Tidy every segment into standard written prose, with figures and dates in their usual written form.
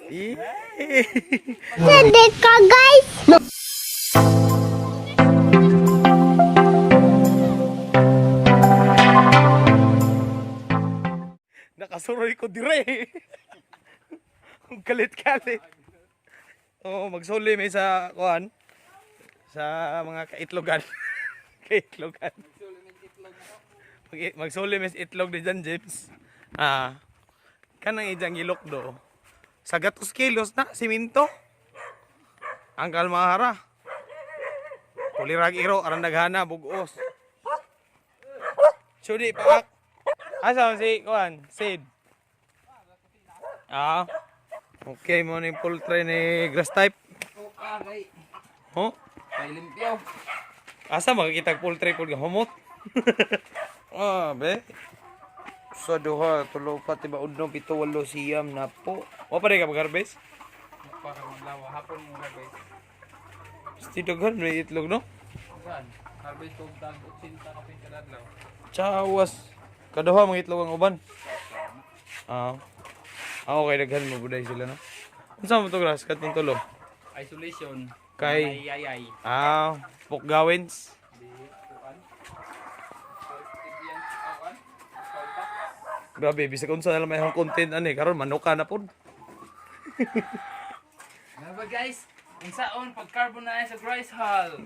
Sedih ka guys. Nakasuroy ko dire. Ang kalit-kalit. Oo, magsuli may sa kuan sa mga kaitlogan. Kaitlogan. Magsuli may sa itlog ni Jan James. Kanang ijang ilok do. Sa 2 kilos na siminto. Ang kalmahara. Kulirag iro aran daghana bugos. Sudi paak. Asa si kuan? Sid. Okay mo ni poultry ni grass type. Okay. Oh? Kay limpyo. Asa makikita poultry pud nga humot? Be. Sa duha, tulo pa tiba udno pito walo siyam na po. O pa rin ka mag-harvest? Para maglawa hapon mo harvest. Stidoghan may itlog no? Saan? Harvest kog tag 80 ka pin kada adlaw. Chawas. Kaduha mga itlog ang uban. Okay, daghan mo buday sila no. Unsa mo to grass katong tulo? Isolation. Kay Ayay. Pukgawins. Di kuan. Tibian kuan. Grabe, bisag unsa na lang may content ani karon manuka na pud. Ano guys? Unsaon pag carbonize sa rice hull.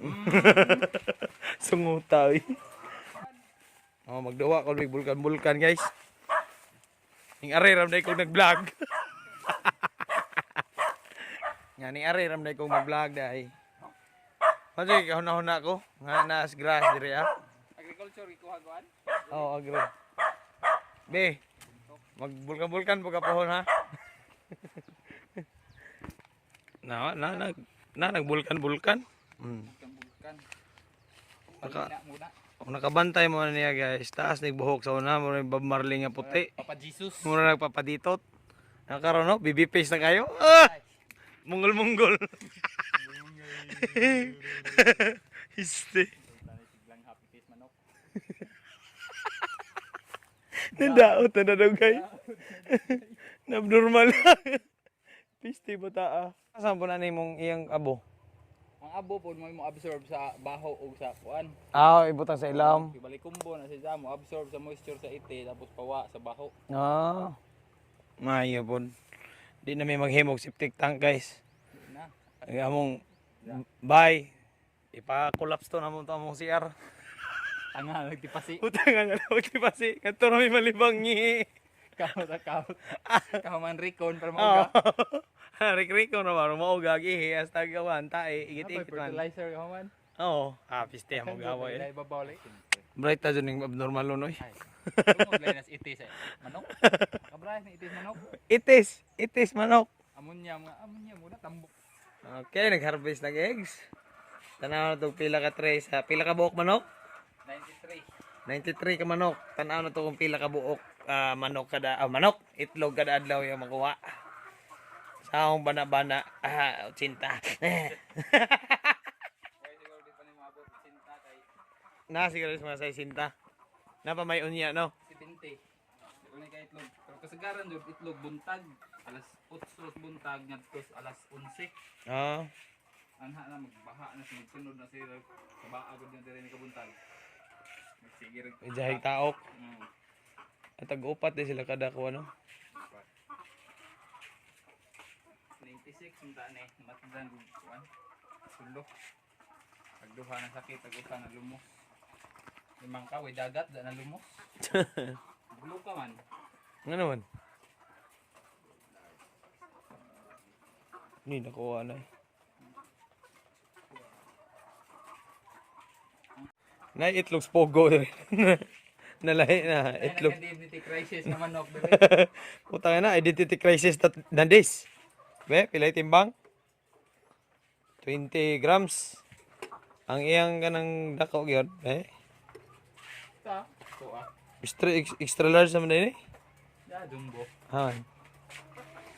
Sungutaw. Magdawa ko ng bulkan guys. Ning are ram day kong nag-vlog. Nga ning are ram day kong mag-vlog dai. Pati kahuna-huna ko nga naas grass dire Agriculture ikuha kuan. agro. Be. Magbulkan-bulkan po ka pohon ha. Nagbulkan-bulkan. Bulkan. Naka Muna. nakabantay mo na niya guys. Taas nagbuhok sa una mo Bob Marley nga puti. Papa Jesus. Muna nagpapaditot. Nakaroon no, baby face na kayo. Munggol-munggol. Histe. Biglang happy face manok. Nandaot na daw guys. Abnormal. Piste bata Asan po na mong iyang abo? Ang abo po mo absorb sa baho o sa kuan. Ibutang sa ilam. Ibalik kumbo na siya mo absorb sa moisture sa ite tapos pawa sa baho. Maayo po. Di na may maghimog septic tank guys. Na. Ang among bye. Ipa-collapse to na mo to among CR. Tanga nagtipasi. Utangan na lang magtipasi. Kanto na may malibang ngi. Kaho man rikon para mauga. Rik-riko na maro mo gagi hasta gawan tae igit-igit man. Fertilizer kaho man. Oo, piste mo gaway. Dai babawli. Bright ta ning abnormal noy. Tungod lang nas itis manok. Kabray na itis manok. Itis manok. Amonya muna tambok. Okay, nag-harvest ng eggs. Tanaw na to pila ka tray sa pila ka buok manok? 93. 93 ka manok. Tanaw na to kung pila ka buok manok itlog kada adlaw yung makuha. Sa akong bana-bana, 80. Siguro di pa ni maabot sinta kay Siguro sa mga 60. Napa may unya no? 70. Una kay itlog. Pero kasagaran jud itlog buntag. Alas 8 buntag ngadto alas 11. Anha na magbaha na sunod na sila. Kabaa gud na dire ni kabuntag. Sige rin. Medyo taok. At tag-upat din sila kada ko ano. 96 unta ni matdan kuan. Sulo. Pagduha na sakit usa na lumos. Limang ka way dagat da na lumos. Bulo ka man. Nga naman. Ni nakuha na Na itlog spogo rin. Nalahi na itlog. Identity crisis na manok bebe. Putang na identity crisis na this. Be, pilay timbang. 20 grams. Ang iyang kanang dako gyud, Ta. Tuwa. Extra large naman din Ya jumbo.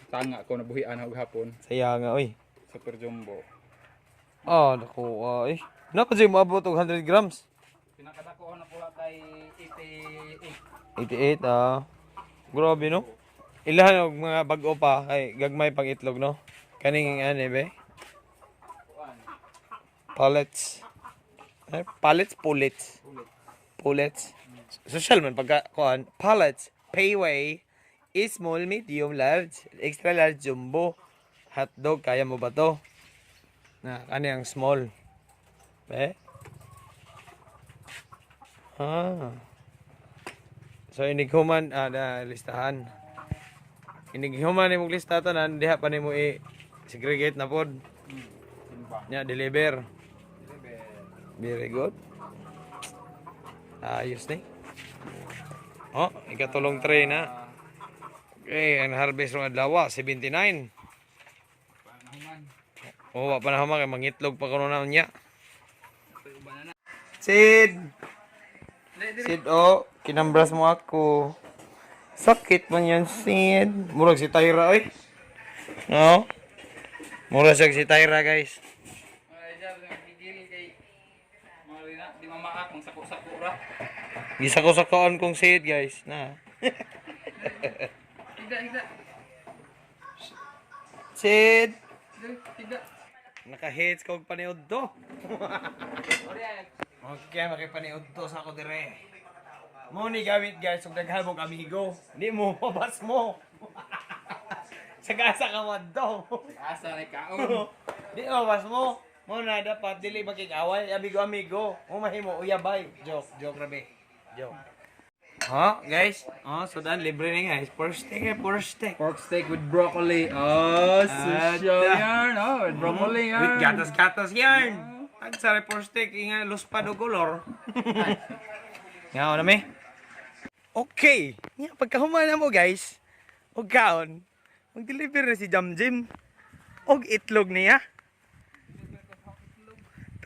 Tanga ko nabuhian og hapon. Saya nga oy. Super jumbo. Nakuha Napa siya maabot og 100 grams? Pinakadako na kuha kay 88. 88 Grabe no? Ilahan og mga bag-o pa kay gagmay pang itlog no. Kaning ano be? Pullets. Pullets, pullets. Pullets. Social man pagka kuan, pullets, payway, small, medium, large, extra large, jumbo. Hotdog kaya mo ba to? Na kani ang small. Be? So inighuman na listahan. Inighuman ni mong lista tanan diha pa nimo segregate na pod. Nya deliver. Very good. Ayos ni. Oh, ikatulong tray na. Okay, ang harvest ng adlaw 79. Oh, wa pa na kay mangitlog pa kuno na niya. Sid. Sid, oh, kinambras mo ako. Sakit man yan, Sid. Murag si Tyra, oy. No? Murag siya si Tyra, guys. Ay, sabi ng gigil kay Marina, di mamaak, mang sako-sakura. Gisako-sakoan kong Sid, guys. Na. Higda. Sid. Higda. Naka-hits kong paniod to. Oriay. Okay, makipaniod to sa ako dire. Mo ni gamit guys, ug naghalbog amigo. Di mo mabas mo. Sagasa ka wadto. Asa ni kaon. Di mabas mo. Mo na dapat dili makig-away, amigo. Mo mahimo uyabay. Joke rabi. Joke. Guys. So dan libre ni guys. First steak. Pork steak with broccoli. Oh, social At, yarn. Oh, with broccoli yarn. With gatas yarn. Ang sarap first steak nga luspado color. Nga na me. Okay. Nga pagkahuman na mo guys. Og kaon. Mag-deliver na si Jamjim. Og itlog niya.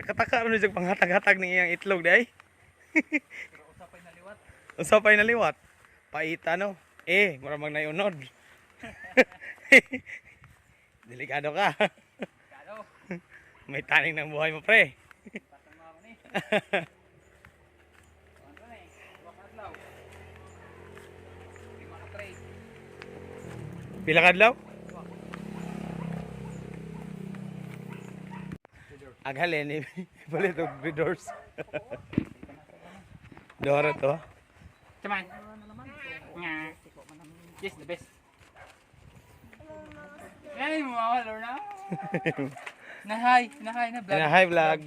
Taka-taka ano yung panghatag-hatag ng iyang itlog day. Usapay na liwat. Paita no. Mura mag nayunod. Delikado ka. May taning ng buhay mo, pre. Pila kadlaw? Aghalin ni palit og breeders. Dora to. Come on. Yes, the best. Ay, mawala na. Nahay na vlog. Hi vlog.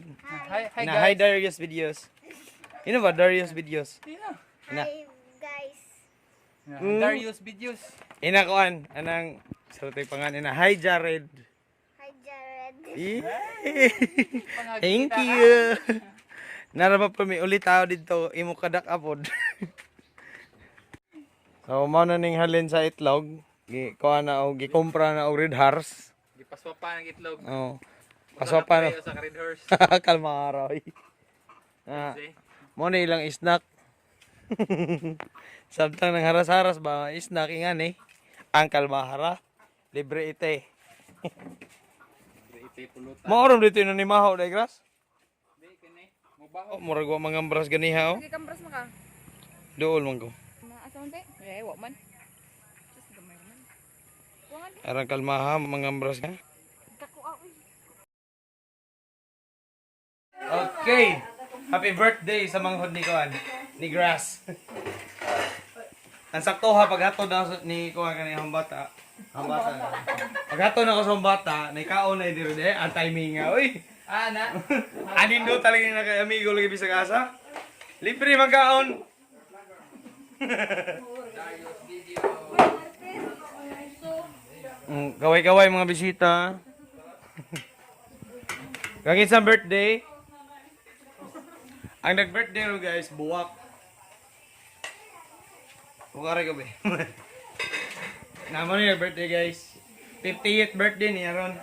Hi Hi guys. Darius videos. You know ba Darius videos? Ina. Hi, guys. Darius videos. Ina koan anang sarutay pangan ina. Hi Jared. Hi, Jared. Thank you. Naraba pa mi ulit tao dito imo kadak apod. So mao na ning halin sa itlog. Kuha na og gikumpra na og red horse. Gipaswa pa ng itlog. Oh. Paswa pa na. Sa red horse. Kalma araw. Mo na ilang snack. Samtang nang haras-haras ba snack ingan ang kalmahara. Libre ite. Ite pulutan. Maorom dito na ni Mahaw dai gras. Di kini. Mubaho. Murag wa mangambras ganiha Sige kambras mo ka. Dool man ko. Na asa man te? Eh, wa man. Just gamay man. Wangan di. Arang kalmaha mangambras ka. Dako uy. Okay. Happy birthday sa manghod ni Kuan, ni Grass. Ang sakto ha paghatod na ni Kuan kaniyang bata. Ang bata. Paghatod na ko sa bata, naikaon na diri ang timing nga. Uy. Na. Anin do talaga na kay amigo lagi bisag asa. Libre magkaon. Gaway-gaway mga bisita. Kagit sa birthday. Ang nag-birthday ro guys, buwak. Bukare ko be. Naman yung birthday guys. 50th birthday niya ron.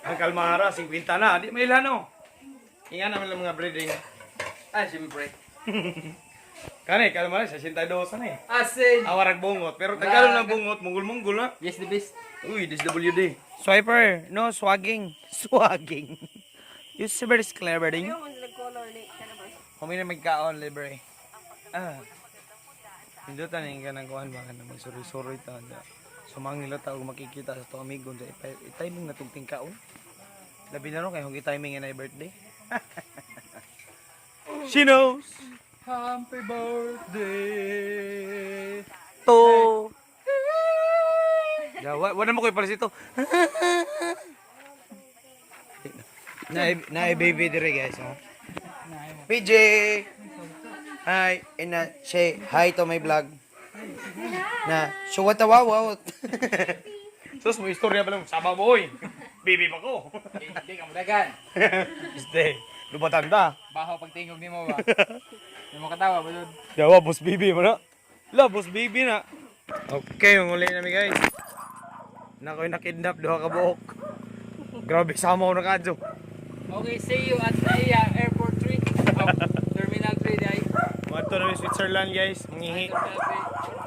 Ang kalmara, 50 na. Di may ilano. Inga naman lang mga breeding. Siyempre. Kani, kalmara, 62 na Asin. Awarag bungot. Pero tagalog na bungot, munggol-munggol na. Yes, the best. Uy, this WD. Swiper, no, swagging. Swagging. Use super clevering. Kung may na magkaon, libre. Pindutan na yung kanang kuhan ba na magsuri-suri ta. Sumangil ta og makikita sa to amigo sa i-timing na tong tingkaon. Labi na ron kay hong i-timing na birthday. She knows. Happy birthday. To. Wala mo koy para sito. Na baby dire guys, oh. PJ. Hi, and say hi to my vlog. Na, so what a wow. Sus mo istorya pa lang sama mo oy. Baby pa ko. Hindi ka madagan. Stay. Lubatan ta. Baho pag tingog nimo ba? Hindi mo katawa ba yun? Yawa, boss baby mo na. La, boss baby na. Okay, muli na mi guys. Nakoy nakidnap duha ka buok. Grabe sama ko na kadto. Okay, see you at Naiya Airport 3. Terminal 3 day. Mato na mi Switzerland guys. Mangihi. Terminal 3.